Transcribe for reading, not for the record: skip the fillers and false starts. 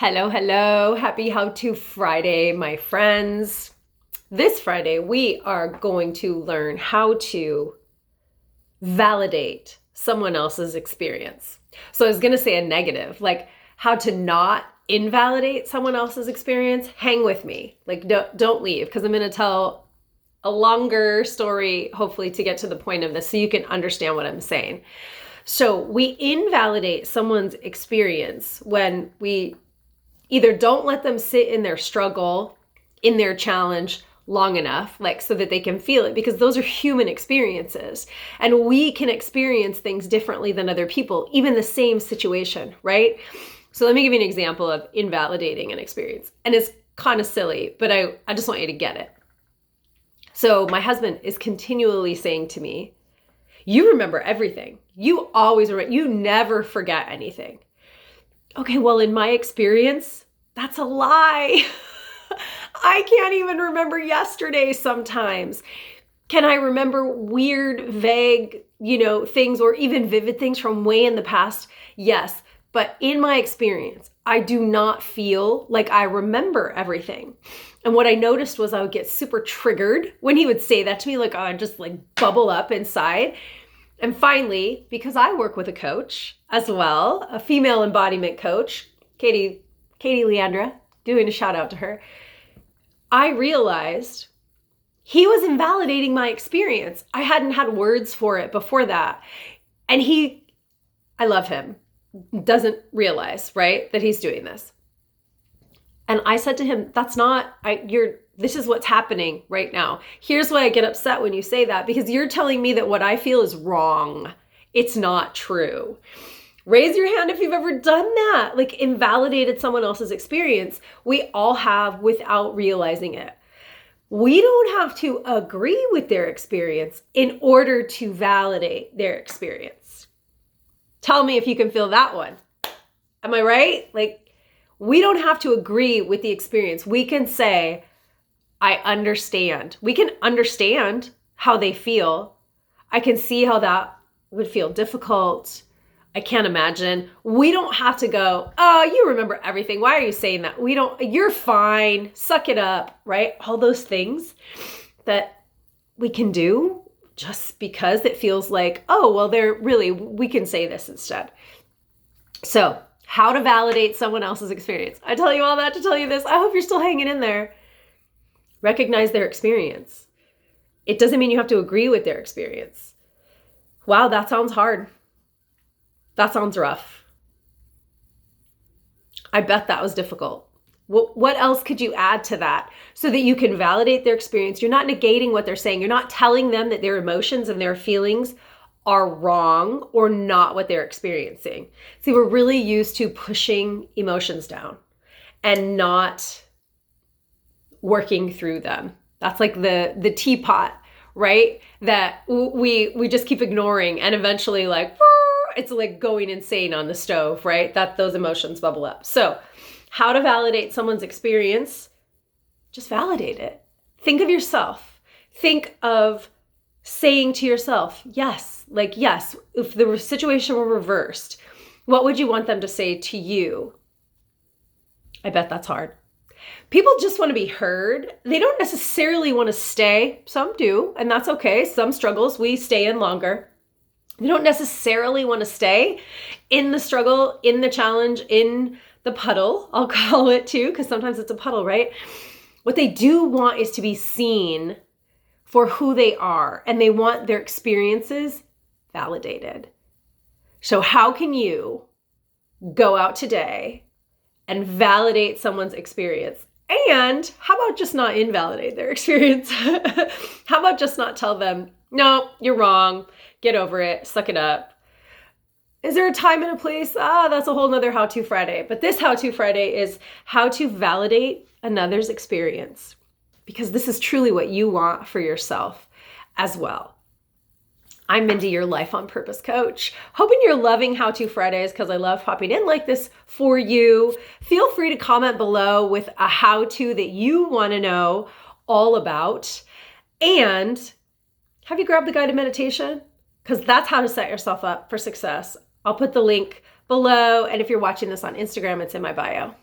Hello, hello. Happy How To Friday, my friends. This Friday, we are going to learn how to validate someone else's experience. So I was going to say a negative, like how to not invalidate someone else's experience. Hang with me. Like don't leave, because I'm going to tell a longer story, hopefully, to get to the point of this so you can understand what I'm saying. So we invalidate someone's experience when we either don't let them sit in their struggle, in their challenge long enough, like so that they can feel it, because those are human experiences. And we can experience things differently than other people, even the same situation, right? So let me give you an example of invalidating an experience. And it's kind of silly, but I just want you to get it. So my husband is continually saying to me, "You remember everything. You always remember, you never forget anything." Okay, well, in my experience, that's a lie. I can't even remember yesterday sometimes. Can I remember weird, vague, things, or even vivid things from way in the past? Yes. But in my experience, I do not feel like I remember everything. And what I noticed was I would get super triggered when he would say that to me, like I would just bubble up inside. And finally, because I work with a coach as well, a female embodiment coach, Katie Leandra, doing a shout out to her, I realized he was invalidating my experience. I hadn't had words for it before that. And I love him, doesn't realize, right, that he's doing this. And I said to him, this is what's happening right now. Here's why I get upset when you say that, because you're telling me that what I feel is wrong. It's not true. Raise your hand if you've ever done that, invalidated someone else's experience. We all have, without realizing it. We don't have to agree with their experience in order to validate their experience. Tell me if you can feel that one. Am I right? We don't have to agree with the experience. We can say, I understand. We can understand how they feel. I can see how that would feel difficult. I can't imagine. We don't have to go, "Oh, you remember everything. Why are you saying that?" You're fine. Suck it up, right? All those things that we can do just because it feels like, oh, well, we can say this instead. So, how to validate someone else's experience. I tell you all that to tell you this. I hope you're still hanging in there. Recognize their experience. It doesn't mean you have to agree with their experience. Wow, that sounds hard. That sounds rough. I bet that was difficult. What else could you add to that so that you can validate their experience? You're not negating what they're saying. You're not telling them that their emotions and their feelings are wrong or not what they're experiencing. See, we're really used to pushing emotions down and not working through them. That's like the teapot, right? That we just keep ignoring, and eventually it's like going insane on the stove, right? That those emotions bubble up. So, how to validate someone's experience? Just validate it. Think of yourself. Think of saying to yourself, yes, if the situation were reversed, what would you want them to say to you? I bet that's hard. People just want to be heard. They don't necessarily want to stay. Some do, and that's okay. Some struggles we stay in longer. They don't necessarily want to stay in the struggle, in the challenge, in the puddle, I'll call it too, because sometimes it's a puddle, right? What they do want is to be seen for who they are, and they want their experiences validated. So how can you go out today and validate someone's experience? And how about just not invalidate their experience? How about just not tell them, "No, you're wrong. Get over it. Suck it up." Is there a time and a place? That's a whole nother How To Friday. But this How To Friday is how to validate another's experience, because this is truly what you want for yourself as well. I'm Mindy, your Life on Purpose coach. Hoping you're loving How To Fridays, because I love popping in like this for you. Feel free to comment below with a how-to that you want to know all about. And have you grabbed the guided meditation? Because that's how to set yourself up for success. I'll put the link below. And if you're watching this on Instagram, it's in my bio.